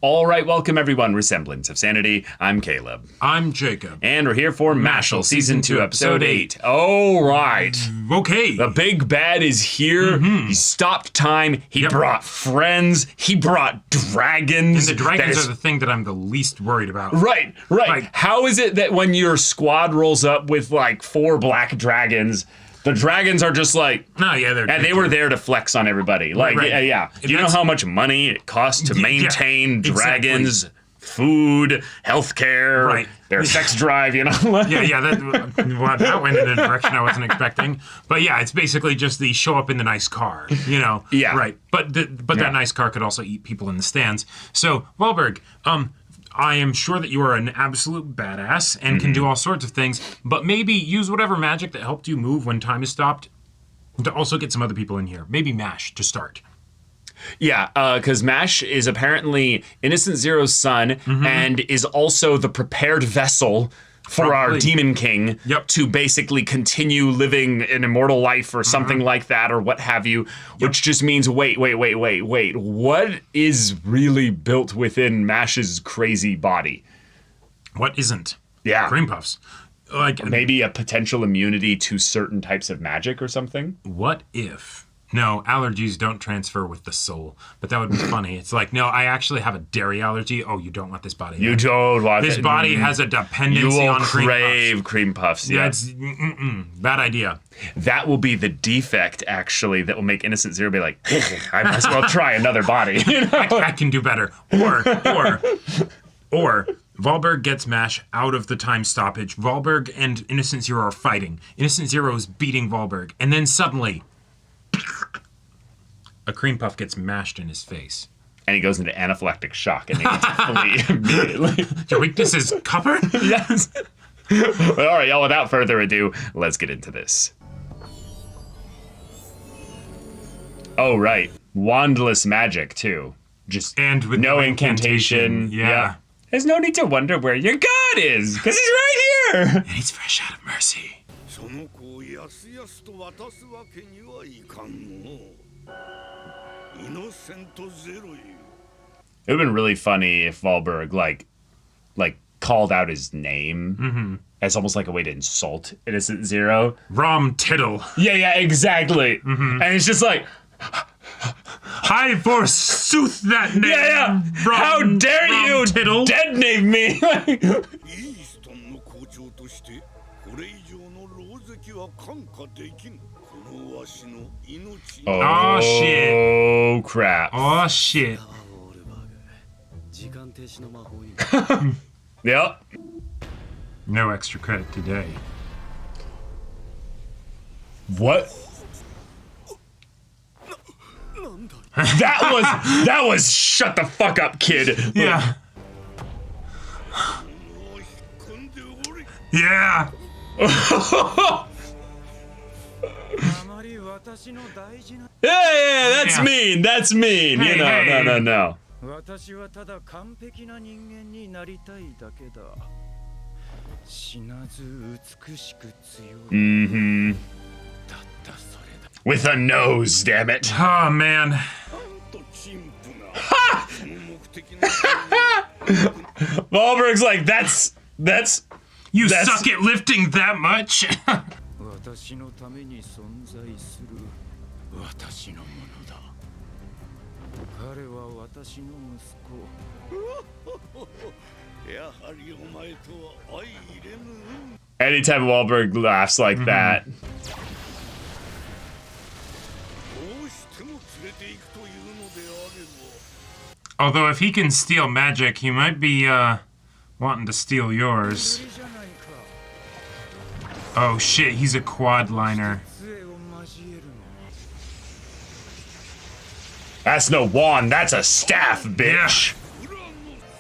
All right, welcome everyone. Semblance of Sanity. I'm Caleb. I'm Jacob. And we're here for Mashle, Season 2, Episode 8. All right. Okay. The big bad is here. He stopped time. He brought friends. He brought dragons. And the dragons are the thing that I'm the least worried about. Right. How is it that when your squad rolls up with like 4 black dragons, the dragons are just like, no, yeah, and they were there to flex on everybody. Like, right. yeah. Do you know how much money it costs to maintain dragons, food, healthcare, their sex drive, you know? That went in a direction I wasn't expecting. But yeah, it's basically just the show up in the nice car, you know? Yeah. Right. But that nice car could also eat people in the stands. So, Wahlberg, I am sure that you are an absolute badass and can do all sorts of things, but maybe use whatever magic that helped you move when time is stopped to also get some other people in here. Maybe Mash to start. Yeah, because Mash is apparently Innocent Zero's son and is also the prepared vessel for our Demon King to basically continue living an immortal life or something like that or what have you, which just means, wait. What is really built within Mash's crazy body? What isn't? Yeah. Cream puffs. Like maybe a potential immunity to certain types of magic or something? What if... No, allergies don't transfer with the soul, but that would be funny. It's like, no, I actually have a dairy allergy. Oh, you don't want this body. You don't want this body has a dependency on cream puffs. You will crave cream puffs. Yeah, it's bad idea. That will be the defect, actually, that will make Innocent Zero be like, I might as well try another body. You know? I can do better. Or Wahlberg gets Mash out of the time stoppage. Wahlberg and Innocent Zero are fighting. Innocent Zero is beating Wahlberg, and then suddenly a cream puff gets mashed in his face. And he goes into anaphylactic shock and he gets to flee immediately. Your weakness is copper? Yes. But all right, y'all, without further ado, let's get into this. Oh, right. Wandless magic, too. And with no incantation. Yeah. There's no need to wonder where your god is, because he's right here. And he's fresh out of mercy. It would have been really funny if Wahlberg like called out his name as almost like a way to insult Innocent Zero. Rom Tittle. Yeah, exactly. And it's just like, I forsooth that name. Yeah. How dare you Tittle. Dead name me? Oh shit. Oh crap. Oh shit. Yep. No extra credit today. What? That was shut the fuck up, kid. Yeah. Yeah. Yeah, that's mean. That's mean. Hey, you know, hey. No. With a nose, damn it. Oh man. Wahlberg's like, that's You suck at lifting that much? Anytime Wahlberg laughs like that. Although if he can steal magic, he might be wanting to steal yours. Oh shit, he's a quad liner. That's no wand, that's a staff, bitch. Yeah.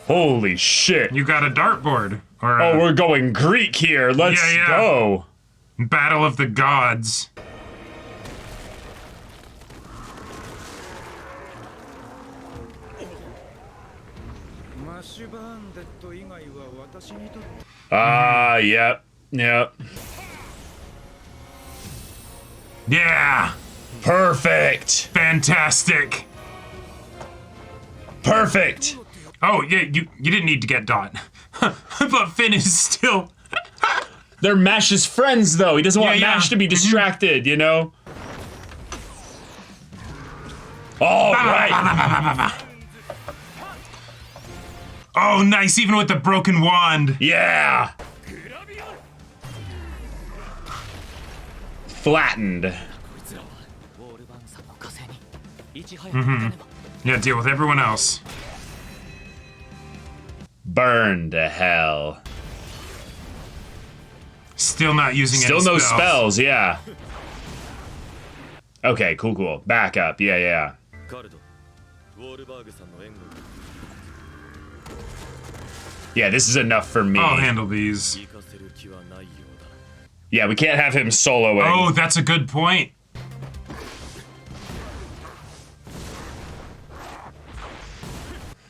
Holy shit. You got a dartboard. Or oh, we're going Greek here. Let's go. Battle of the Gods. Yep. Yeah. Perfect. Fantastic. Perfect. Oh, yeah, you didn't need to get Dot. But Finn is still... They're Mash's friends, though. He doesn't want Mash to be distracted, you know? All right. Oh, nice, even with the broken wand. Yeah. Flattened. Yeah, deal with everyone else. Burn to hell. Still not using Still any no spells. spells, yeah. Okay, cool. Back up, yeah. Yeah, this is enough for me. I'll handle these. Yeah, we can't have him soloing. Oh, that's a good point.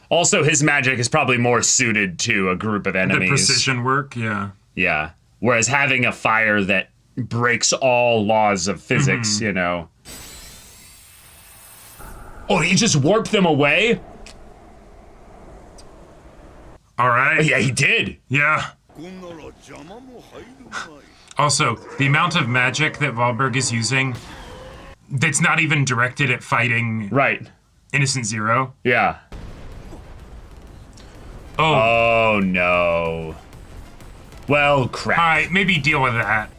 Also, his magic is probably more suited to a group of enemies. The precision work, yeah. Yeah. Whereas having a fire that breaks all laws of physics, you know. Oh, he just warped them away? All right. Yeah, he did. Yeah. Also, the amount of magic that Valberg is using that's not even directed at fighting Innocent Zero. Yeah. Oh no. Well, crap. Alright, maybe deal with that.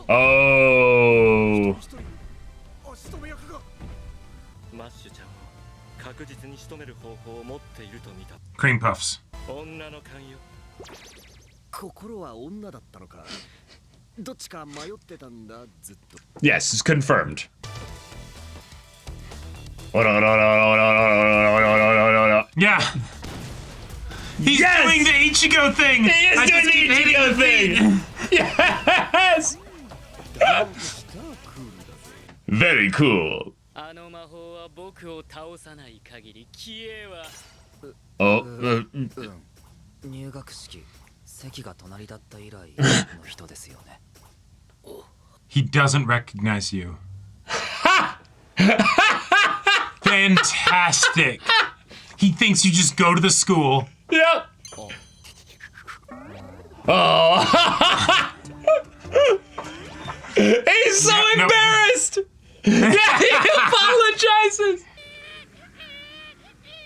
Oh. Cream puffs. Yes, it's confirmed. Yeah. He's doing the Ichigo thing. He is doing the Ichigo thing. Yes. Very cool. Oh. He doesn't recognize you. Fantastic. He thinks you just go to the school. Yep. Oh. He's so embarrassed. Yeah, he apologizes.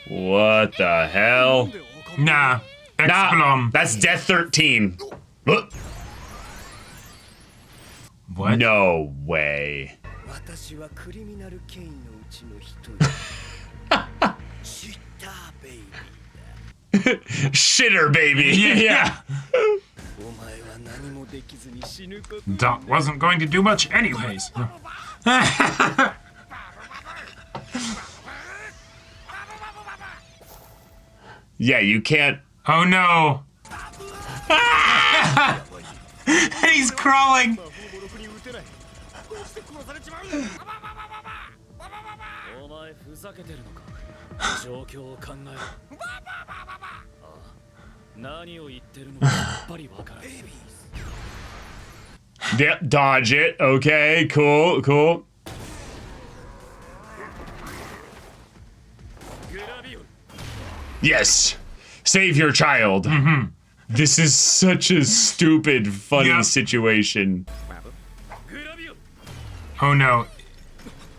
What the hell? Nah. Explom. That's Death 13. What? No way. Shitter baby. Yeah. Dot wasn't going to do much anyways. Yeah, you can't. Oh no. And he's crawling. Yep, dodge it. Okay, cool. Yes. Save your child. This is such a stupid, funny situation. Oh no.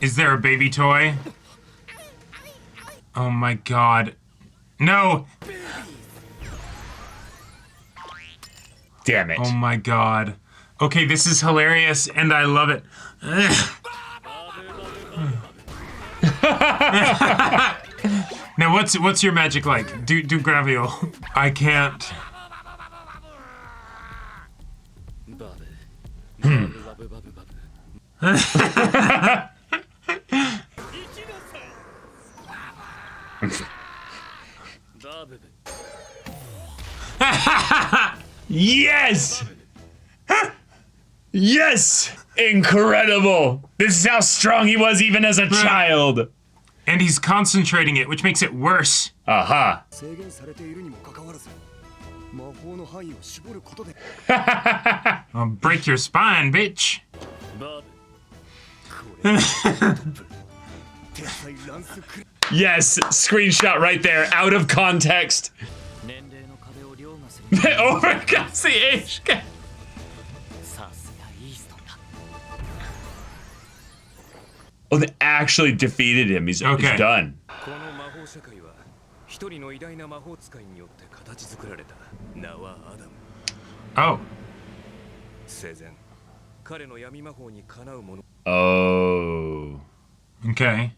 Is there a baby toy? Oh my god. No! Damn it. Oh my god. Okay, this is hilarious and I love it. Now what's your magic like? Do Gravial. I can't. Yes! Yes! Incredible! This is how strong he was even as a child. And he's concentrating it, which makes it worse. Aha. I'll break your spine, bitch. Yes, screenshot right there, out of context. Overcomes the age gap. Oh, they actually defeated him. He's done. Oh. Oh. Okay.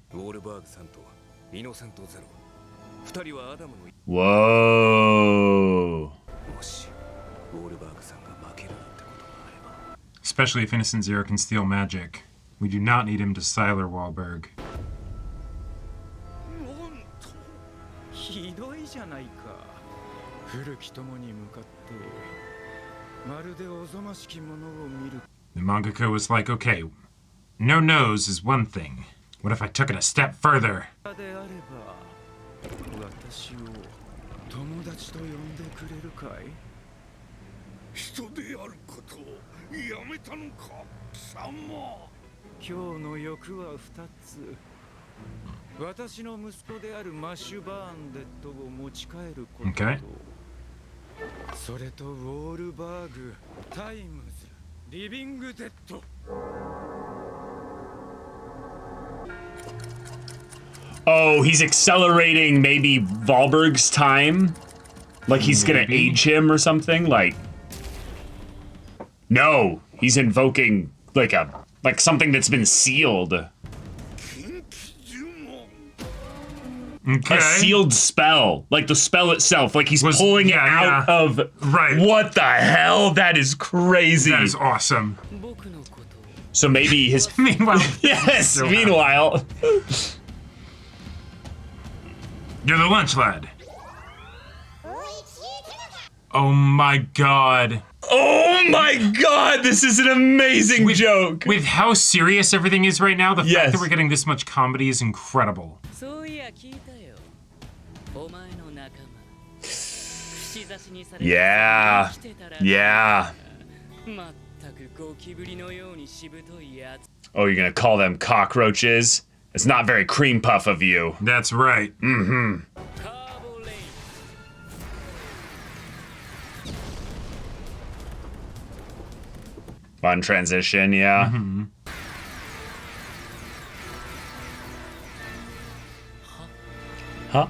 Whoa. Especially if Innocent Zero can steal magic. We do not need him to Siler Wahlberg. The mangaka was like, okay, no nose is one thing. What if I took it a step further? Okay. Oh, he's accelerating maybe Wahlberg's time? Like he's gonna age him or something? Like... No, he's invoking like something that's been sealed. Okay. A sealed spell. Like the spell itself. Like he's pulling it out of... Right. What the hell? That is crazy. That is awesome. So maybe his... Meanwhile... Yes, so meanwhile... You're the lunch lad. Oh my god. Oh my god, this is an amazing joke. With how serious everything is right now, the fact that we're getting this much comedy is incredible. Yeah. Yeah. Oh, you're gonna call them cockroaches? It's not very cream puff of you. That's right. Mm-hmm. Fun transition, yeah. Mm-hmm. Huh?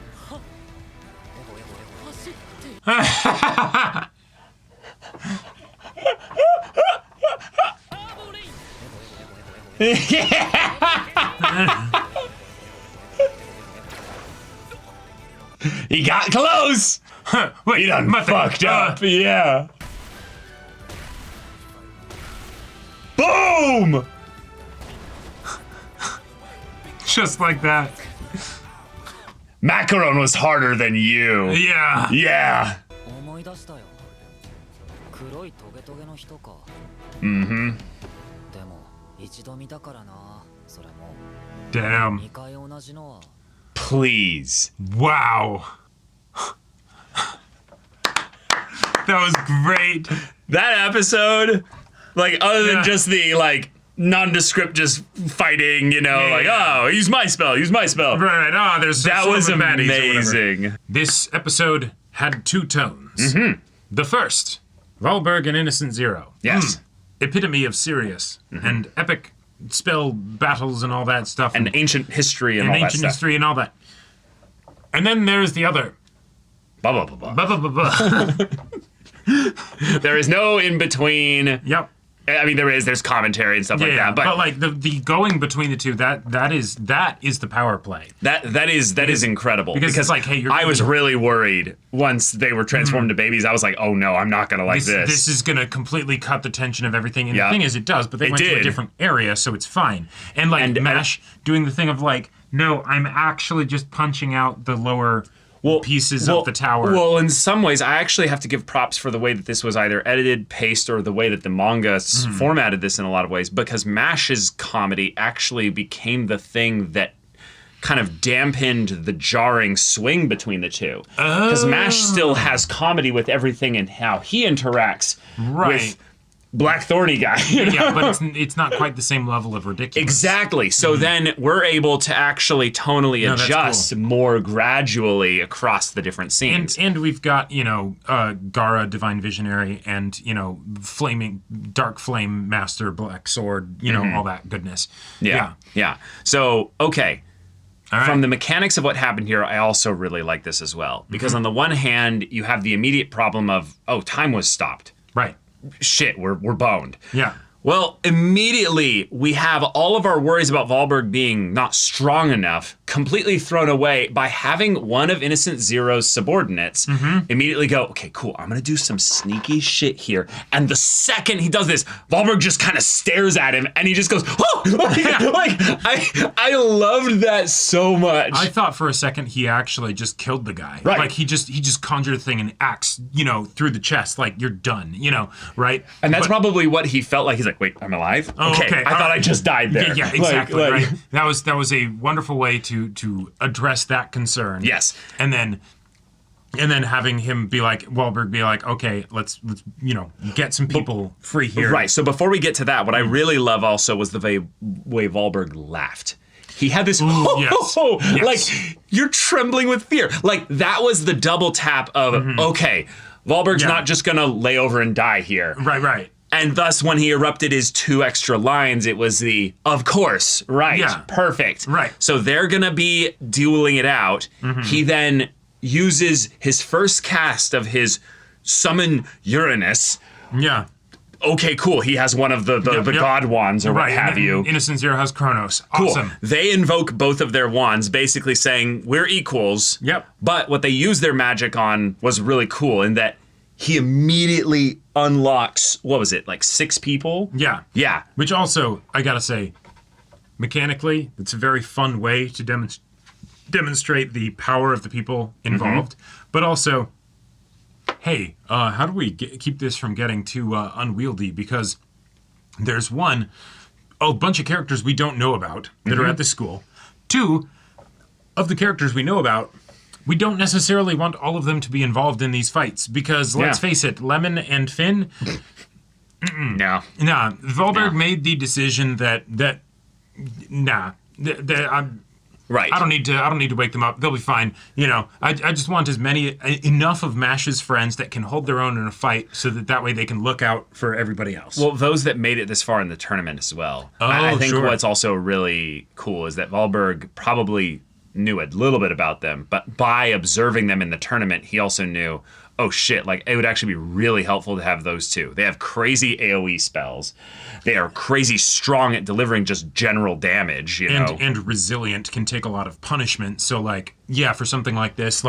He got close! Wait, he done fucked up, yeah. Boom! Just like that. Macaron was harder than you. Yeah. Yeah. Mm-hmm. Damn. Please. Wow. That was great. That episode, like, other than just the, like, nondescript just fighting, you know, like, oh, use my spell. Right, oh, there's that was amazing. This episode had two tones. Mm-hmm. The first, Wahlberg and Innocent Zero. Yes. Epitome of serious and epic spell battles and all that stuff. And ancient history and all that ancient stuff. history and all that. And then there's the other. Blah, blah, blah, blah. Blah, blah, blah. There is no in between. Yep. I mean, there's commentary and stuff like that, but like the going between the two, that is the power play. That is incredible because it's like, hey, I was really worried once they were transformed to babies. I was like, oh no, I'm not gonna like this. This is gonna completely cut the tension of everything. And the thing is, it does, but they went to a different area, so it's fine. And like Mash doing the thing of like, no, I'm actually just punching out the lower pieces of the tower. Well, in some ways, I actually have to give props for the way that this was either edited, paced, or the way that the manga formatted this in a lot of ways, because Mash's comedy actually became the thing that kind of dampened the jarring swing between the two. Because Mash still has comedy with everything and how he interacts with black thorny guy. You know? Yeah, but it's not quite the same level of ridiculous. Exactly. So then we're able to actually tonally adjust more gradually across the different scenes. And we've got, Gara, Divine Visionary, and, Flaming Dark Flame Master, Black Sword, all that goodness. Yeah. So, okay. All right. From the mechanics of what happened here, I also really like this as well. Because on the one hand, you have the immediate problem of, time was stopped. Right. Shit, we're boned. Yeah. Well, immediately we have all of our worries about Valberg being not strong enough completely thrown away by having one of Innocent Zero's subordinates immediately go, okay, cool, I'm gonna do some sneaky shit here. And the second he does this, Valberg just kind of stares at him and he just goes, oh! I loved that so much. I thought for a second he actually just killed the guy. Right. Like he just conjured a thing and axe, through the chest, like you're done, right? And that's probably what he felt like. He's like, wait, I'm alive? Oh, okay. I thought I just died there. Yeah, exactly. Right. That was a wonderful way to address that concern. Yes. And then having him be like, Wahlberg be like, okay, let's get some people free here. Right. So before we get to that, what I really love also was the way Wahlberg laughed. He had this, yes. like, you're trembling with fear. Like, that was the double tap of, okay, Wahlberg's not just going to lay over and die here. Right. And thus, when he erupted his 2 extra lines, it was the, of course, right, perfect. Right. So they're going to be dueling it out. He then uses his first cast of his Summon Uranus. Yeah. Okay, cool. He has one of the god wands or what have you. Innocent Zero has Kronos. Cool. Awesome. They invoke both of their wands, basically saying, we're equals. Yep. But what they used their magic on was really cool in that he immediately unlocks, what was it, like 6 people? Yeah. Yeah. Which also, I gotta say, mechanically, it's a very fun way to demonstrate the power of the people involved. But also, hey, how do we keep this from getting too unwieldy? Because there's a bunch of characters we don't know about that are at this school. 2 of the characters we know about, we don't necessarily want all of them to be involved in these fights because let's face it, Lemon and Finn. No. Nah, Valberg made the decision that Right. I don't need to wake them up. They'll be fine. I just want enough of Mash's friends that can hold their own in a fight so that way they can look out for everybody else. Well, those that made it this far in the tournament as well. I think what's also really cool is that Valberg probably knew a little bit about them, but by observing them in the tournament, he also knew, oh shit, like it would actually be really helpful to have those 2. They have crazy AoE spells. They are crazy strong at delivering just general damage, And resilient, can take a lot of punishment. So for something like this,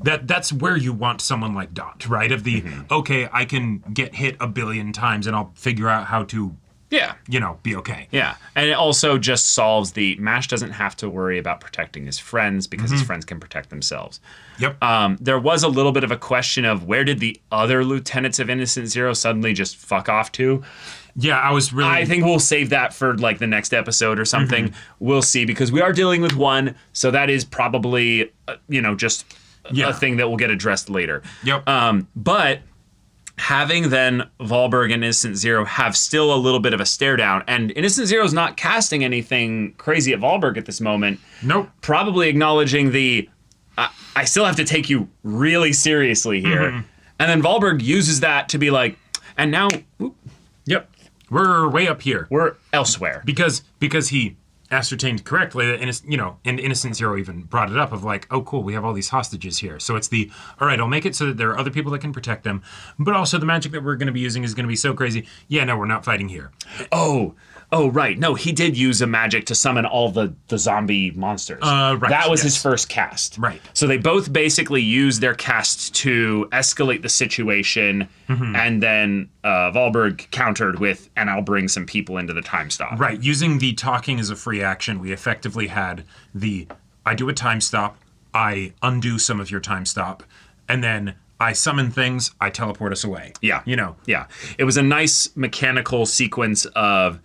that's where you want someone like Dot, right? Of the, okay, I can get hit a billion times and I'll figure out how to be okay. Yeah. And it also just solves the Mash doesn't have to worry about protecting his friends because his friends can protect themselves. Yep. There was a little bit of a question of where did the other lieutenants of Innocent Zero suddenly just fuck off to? Yeah, I think we'll save that for the next episode or something. We'll see because we are dealing with one. So that is probably, just a thing that will get addressed later. Yep. But having then Valberg and Innocent Zero have still a little bit of a stare down, and Innocent Zero's not casting anything crazy at Valberg at this moment. Nope. Probably acknowledging I still have to take you really seriously here. And then Valberg uses that to be like, and now, yep, we're way up here. We're elsewhere. Because he ascertained correctly that, and Innocent Zero even brought it up of oh, cool, we have all these hostages here. So it's all right, I'll make it so that there are other people that can protect them. But also the magic that we're going to be using is going to be so crazy. Yeah, no, we're not fighting here. Oh, right. No, he did use a magic to summon all the zombie monsters. Right. That was his first cast. Right. So they both basically used their cast to escalate the situation, and then Valberg countered with, and I'll bring some people into the time stop. Right. Using the talking as a free action, we effectively had I do a time stop, I undo some of your time stop, and then I summon things, I teleport us away. Yeah. Yeah. It was a nice mechanical sequence of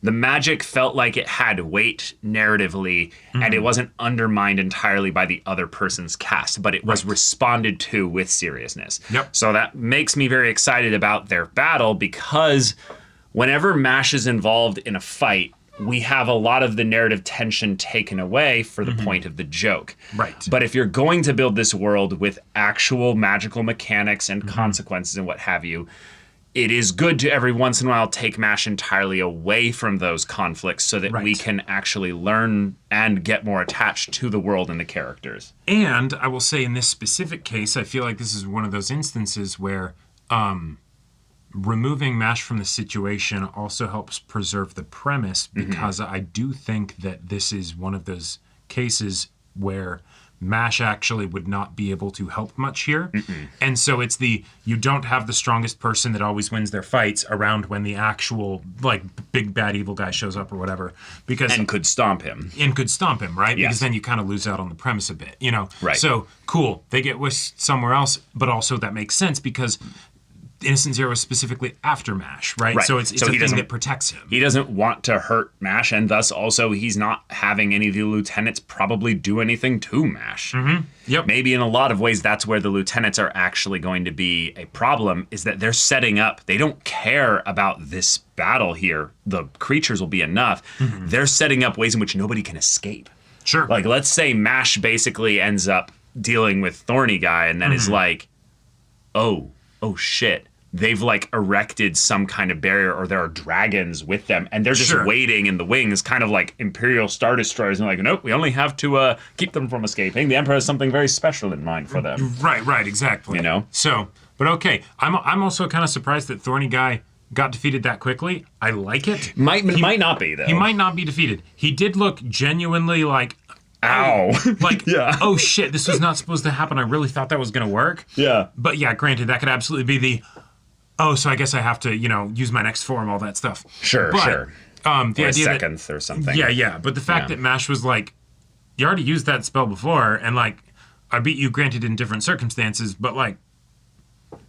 The magic felt like it had weight narratively, and it wasn't undermined entirely by the other person's cast, but it was responded to with seriousness. Yep. So that makes me very excited about their battle, because whenever MASH is involved in a fight, we have a lot of the narrative tension taken away for the point of the joke. Right. But if you're going to build this world with actual magical mechanics and consequences and what have you, it is good to every once in a while take MASH entirely away from those conflicts so that we can actually learn and get more attached to the world and the characters. And I will say in this specific case, I feel like this is one of those instances where removing MASH from the situation also helps preserve the premise, because I do think that this is one of those cases where MASH actually would not be able to help much here. And so it's you don't have the strongest person that always wins their fights around when the actual like big bad evil guy shows up or whatever, because And could stomp him. right? Yes. Because then you kind of lose out on the premise a bit, you know? Right. So cool, they get whisked somewhere else, but also that makes sense because Innocent Zero is specifically after MASH, right? So it's a thing that protects him. He doesn't want to hurt MASH, and thus also he's not having any of the lieutenants probably do anything to MASH. Yep. Maybe in a lot of ways that's where the lieutenants are actually going to be a problem, is that they're setting up, they don't care about this battle here. The creatures will be enough. They're setting up ways in which nobody can escape. Sure. Like, let's say MASH basically ends up dealing with Thorny Guy and then is like, oh shit. They've like erected some kind of barrier, or there are dragons with them, and they're just waiting in the wings, kind of like Imperial Star Destroyers, and like, nope, we only have to keep them from escaping. The Emperor has something very special in mind for them. Right, exactly. You know? So, but okay, I'm also kind of surprised that Thorny Guy got defeated that quickly. I like it. Might not be, though. He might not be defeated. He did look genuinely like, ow. Like, oh shit, this was not supposed to happen. I really thought that was going to work. Yeah. But yeah, granted, that could absolutely be the, so I guess I have to, use my next form, all that stuff. Sure. The or idea seconds or something. Yeah. But the fact that MASH was like, you already used that spell before, and like, I beat you, granted, in different circumstances, but like,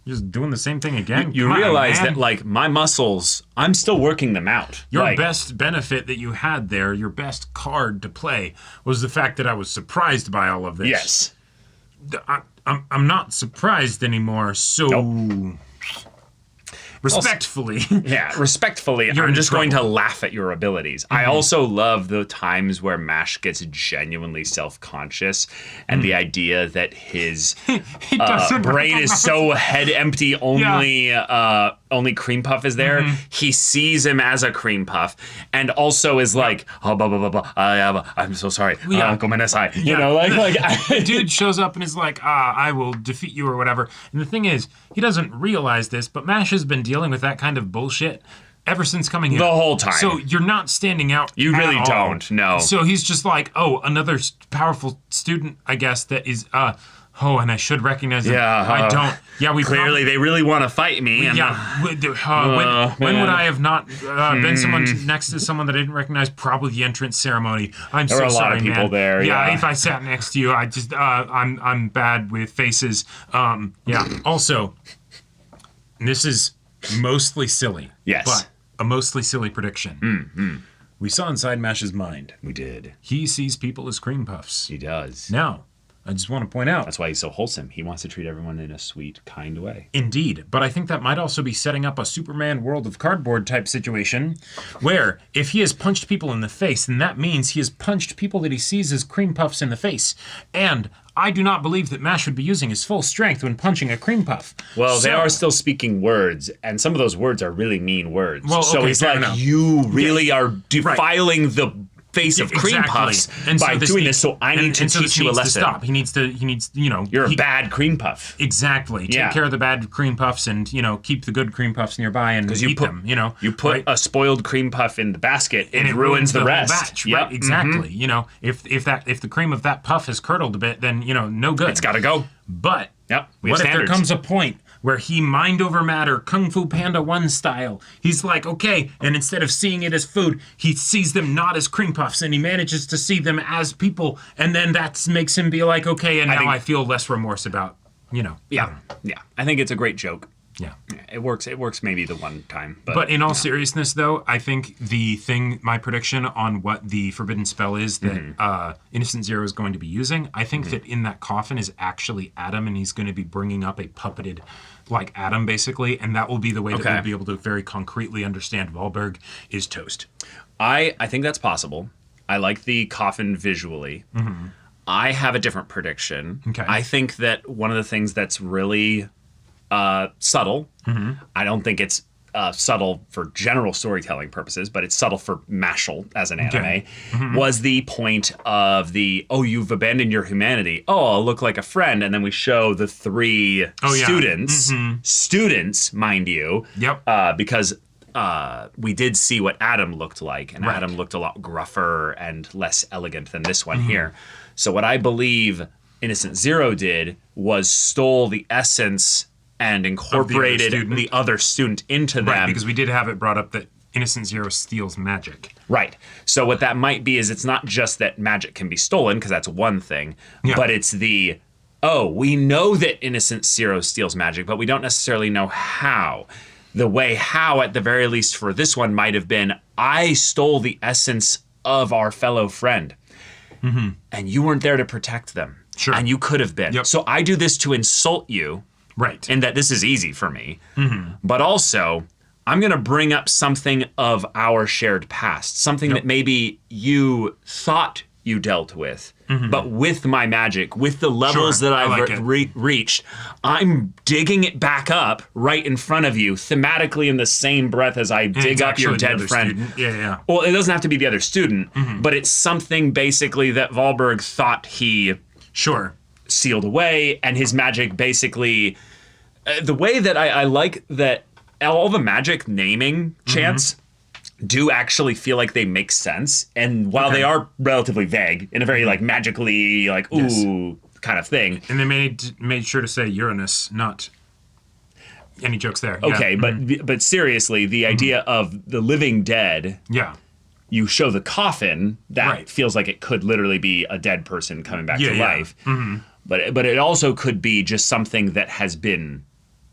just doing the same thing again. You realize that, like, my muscles, I'm still working them out. Your best benefit that you had there, your best card to play, was the fact that I was surprised by all of this. Yes. I'm not surprised anymore, so... Nope. Respectfully. Respectfully, I'm just going to laugh at your abilities. I also love the times where MASH gets genuinely self-conscious, and the idea that his brain is so head empty, only Cream Puff is there. He sees him as a Cream Puff, and also is like, oh, blah, blah, blah, blah, I'm so sorry. Gomenasai. You know, like dude shows up and is like, I will defeat you or whatever. And the thing is, he doesn't realize this, but MASH has been dealing with that kind of bullshit ever since coming here. The whole time. So you're not standing out. You really all. don't, no. So he's just like, another powerful student, I guess, that is, and I should recognize him. I don't. Yeah, we clearly they really want to fight me. And when would I have not been someone next to someone that I didn't recognize? Probably the entrance ceremony. There were a lot of people there. Yeah, if I sat next to you, I just I'm bad with faces. Also, this is mostly silly. Yes, but a mostly silly prediction. We saw inside MASH's mind. We did. He sees people as cream puffs. He does. Now, I just want to point out. That's why he's so wholesome. He wants to treat everyone in a sweet, kind way. Indeed. But I think that might also be setting up a Superman World of Cardboard type situation where if he has punched people in the face, then that means he has punched people that he sees as cream puffs in the face. And I do not believe that MASH would be using his full strength when punching a cream puff. Well, they are still speaking words, and some of those words are really mean words. Well, so he's like, enough. You really are defiling the face of cream puffs by doing this, so I need to teach you a lesson. Stop. He needs, You're a bad cream puff. Exactly. Take care of the bad cream puffs and, keep the good cream puffs nearby and eat them, You put a spoiled cream puff in the basket, and it ruins the rest. Whole batch, right? Exactly. If the cream of that puff has curdled a bit, then, no good. It's got to go. But what if there comes a point where he mind over matter, Kung Fu Panda 1 style, he's like, okay, and instead of seeing it as food, he sees them not as cream puffs, and he manages to see them as people, and then that makes him be like, okay, and now I feel less remorse about, Yeah, I think it's a great joke. Yeah. It works. It works maybe the one time. But in all seriousness, though, I think my prediction on what the forbidden spell is that Innocent Zero is going to be using, I think that in that coffin is actually Adam, and he's going to be bringing up a puppeted, like Adam, basically, and that will be the way that we'll be able to very concretely understand Wahlberg is toast. I think that's possible. I like the coffin visually. I have a different prediction. Okay. I think that one of the things that's really subtle, I don't think it's subtle for general storytelling purposes, but it's subtle for Mashle as an anime, was the point of you've abandoned your humanity. Oh, I'll look like a friend. And then we show the three students, mind you, because we did see what Adam looked like, and Adam looked a lot gruffer and less elegant than this one here. So what I believe Innocent Zero did was stole the essence and incorporated the other student into them. Right, because we did have it brought up that Innocent Zero steals magic. Right. So what that might be is it's not just that magic can be stolen, because that's one thing, but it's we know that Innocent Zero steals magic, but we don't necessarily know how. The way how, at the very least for this one, might have been, I stole the essence of our fellow friend, and you weren't there to protect them. Sure. And you could have been. So I do this to insult you. Right. And that this is easy for me. But also, I'm going to bring up something of our shared past, something that maybe you thought you dealt with, but with my magic, with the levels that I've reached, I'm digging it back up right in front of you, thematically in the same breath as I dig up your dead friend. Well, it doesn't have to be the other student, but it's something basically that Wahlberg thought he sealed away, and his magic basically... the way that I like that all the magic naming chants do actually feel like they make sense. And while they are relatively vague, in a very like magically like, ooh, kind of thing. And they made sure to say Uranus, not any jokes there. Okay, but seriously, the idea of the living dead... You show the coffin, that feels like it could literally be a dead person coming back to life. But it also could be just something that has been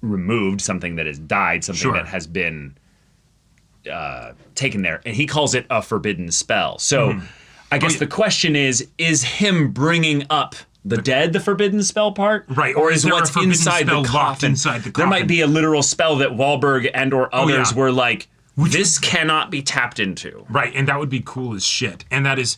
removed, something that has died, something that has been taken there. And he calls it a forbidden spell. So I guess the question is him bringing up the dead the forbidden spell part? Right. Or is what's inside the coffin? There might be a literal spell that Wahlberg and or others were like, this cannot be tapped into. Right, and that would be cool as shit. And that is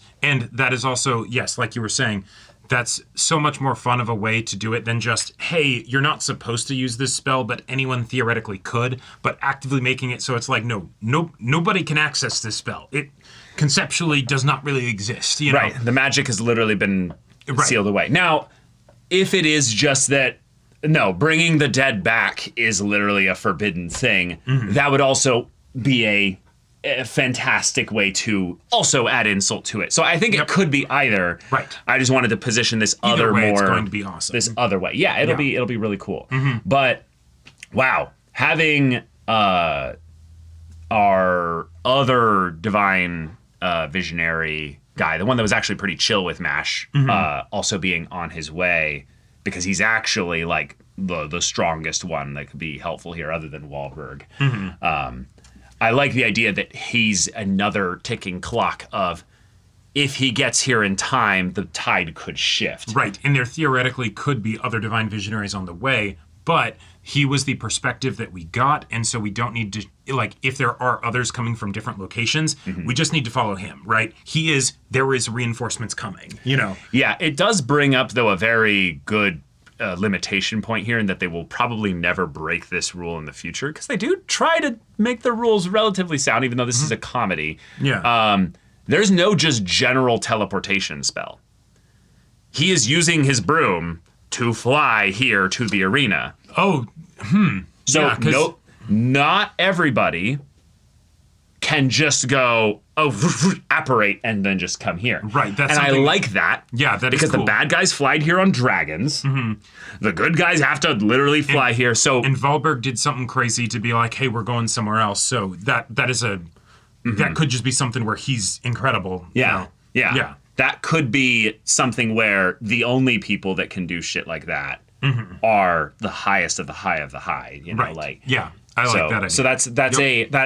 also, yes, like you were saying, that's so much more fun of a way to do it than just, hey, you're not supposed to use this spell, but anyone theoretically could, but actively making it so it's like, nobody can access this spell. It conceptually does not really exist. You know? Right, the magic has literally been sealed away. Now, if it is just that, bringing the dead back is literally a forbidden thing, that would also be a fantastic way to also add insult to it. So I think it could be either. Right. I just wanted to position this Either way, it's going to be awesome. This other way. Yeah, it'll be really cool. But wow, having our other divine visionary guy, the one that was actually pretty chill with MASH, also being on his way, because he's actually like the strongest one that could be helpful here other than Wahlberg. I like the idea that he's another ticking clock of, if he gets here in time, the tide could shift. Right, and there theoretically could be other divine visionaries on the way, but he was the perspective that we got, and so we don't need to, like, if there are others coming from different locations, we just need to follow him, right? There is reinforcements coming, you know? Yeah, it does bring up, though, a very good limitation point here, in that they will probably never break this rule in the future, because they do try to make the rules relatively sound, even though this is a comedy. There's no just general teleportation spell. He is using his broom to fly here to the arena. So not everybody can just go, apparate, and then just come here. Right. And I like that. Yeah, that is because cool. the bad guys flied here on dragons. The good guys have to literally fly here. So and Wahlberg did something crazy to be like, hey, we're going somewhere else. So that is that could just be something where he's incredible. Yeah. You know? Yeah. That could be something where the only people that can do shit like that are the highest of the high of the high. You know, Right. like Yeah. I like that idea. So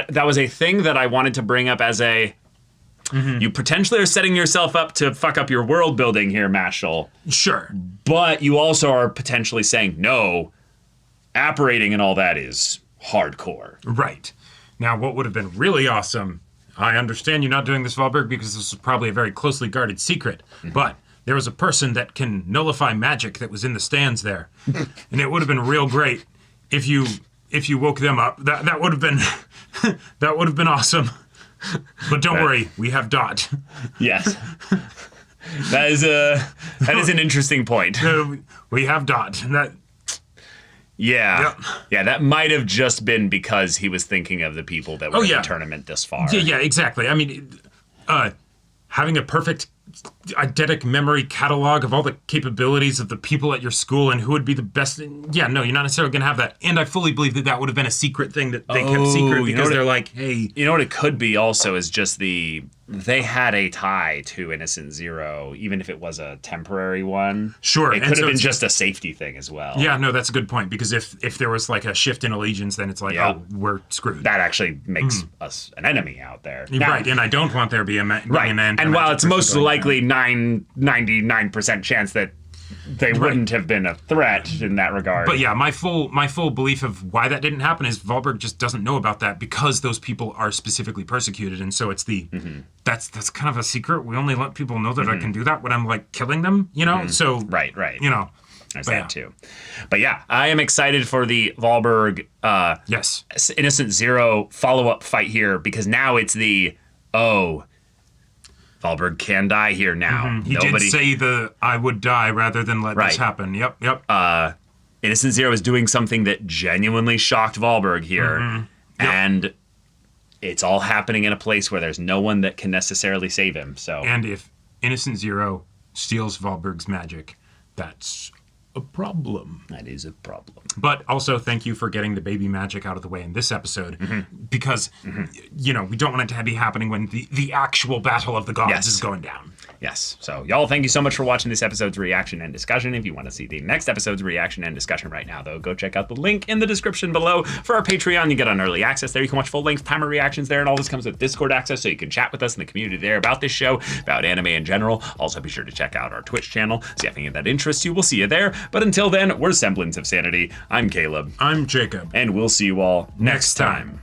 that was a thing that I wanted to bring up as a. You potentially are setting yourself up to fuck up your world building here, Mashle. Sure. But you also are potentially saying, no, apparating and all that is hardcore. Right. Now, what would have been really awesome, I understand you're not doing this, Valberg, because this is probably a very closely guarded secret, but there was a person that can nullify magic that was in the stands there. And it would have been real great if you woke them up. That would have been that would have been awesome. But don't worry, we have Dot. Yes. That is an interesting point. We have Dot. Yeah. Yep. Yeah, that might have just been because he was thinking of the people that were in the tournament this far. Yeah, exactly. I mean, having a perfect eidetic memory catalog of all the capabilities of the people at your school and who would be the best. Yeah, no, you're not necessarily going to have that. And I fully believe that would have been a secret thing that they kept secret because they're like, hey. You know what it could be also is just they had a tie to Innocent Zero, even if it was a temporary one. Sure. It could have been just a safety thing as well. Yeah, no, that's a good point, because if there was like a shift in allegiance, then it's like, oh, we're screwed. That actually makes us an enemy out there. Now, right, and I don't want there to be an end. And while it's most likely 99% chance that they wouldn't have been a threat in that regard. But yeah, my full belief of why that didn't happen is Valberg just doesn't know about that because those people are specifically persecuted, and so it's that's kind of a secret. We only let people know that I can do that when I'm like killing them, you know. So right, you know. There's that too. But yeah, I am excited for the Valberg Innocent Zero follow-up fight here, because now it's Valberg can die here now. He did say I would die rather than let this happen. Yep. Innocent Zero is doing something that genuinely shocked Valberg here. And it's all happening in a place where there's no one that can necessarily save him. So, and if Innocent Zero steals Valberg's magic, that's a problem. That is a problem. But also, thank you for getting the baby magic out of the way in this episode, because, you know, we don't want it to be happening when the actual battle of the gods is going down. Yes. So, y'all, thank you so much for watching this episode's reaction and discussion. If you want to see the next episode's reaction and discussion right now, though, go check out the link in the description below for our Patreon. You get on early access there. You can watch full-length timer reactions there, and all this comes with Discord access, so you can chat with us in the community there about this show, about anime in general. Also, be sure to check out our Twitch channel, see if any of that interests you. We'll see you there. But until then, we're Semblance of Sanity. I'm Caleb. I'm Jacob. And we'll see you all next time.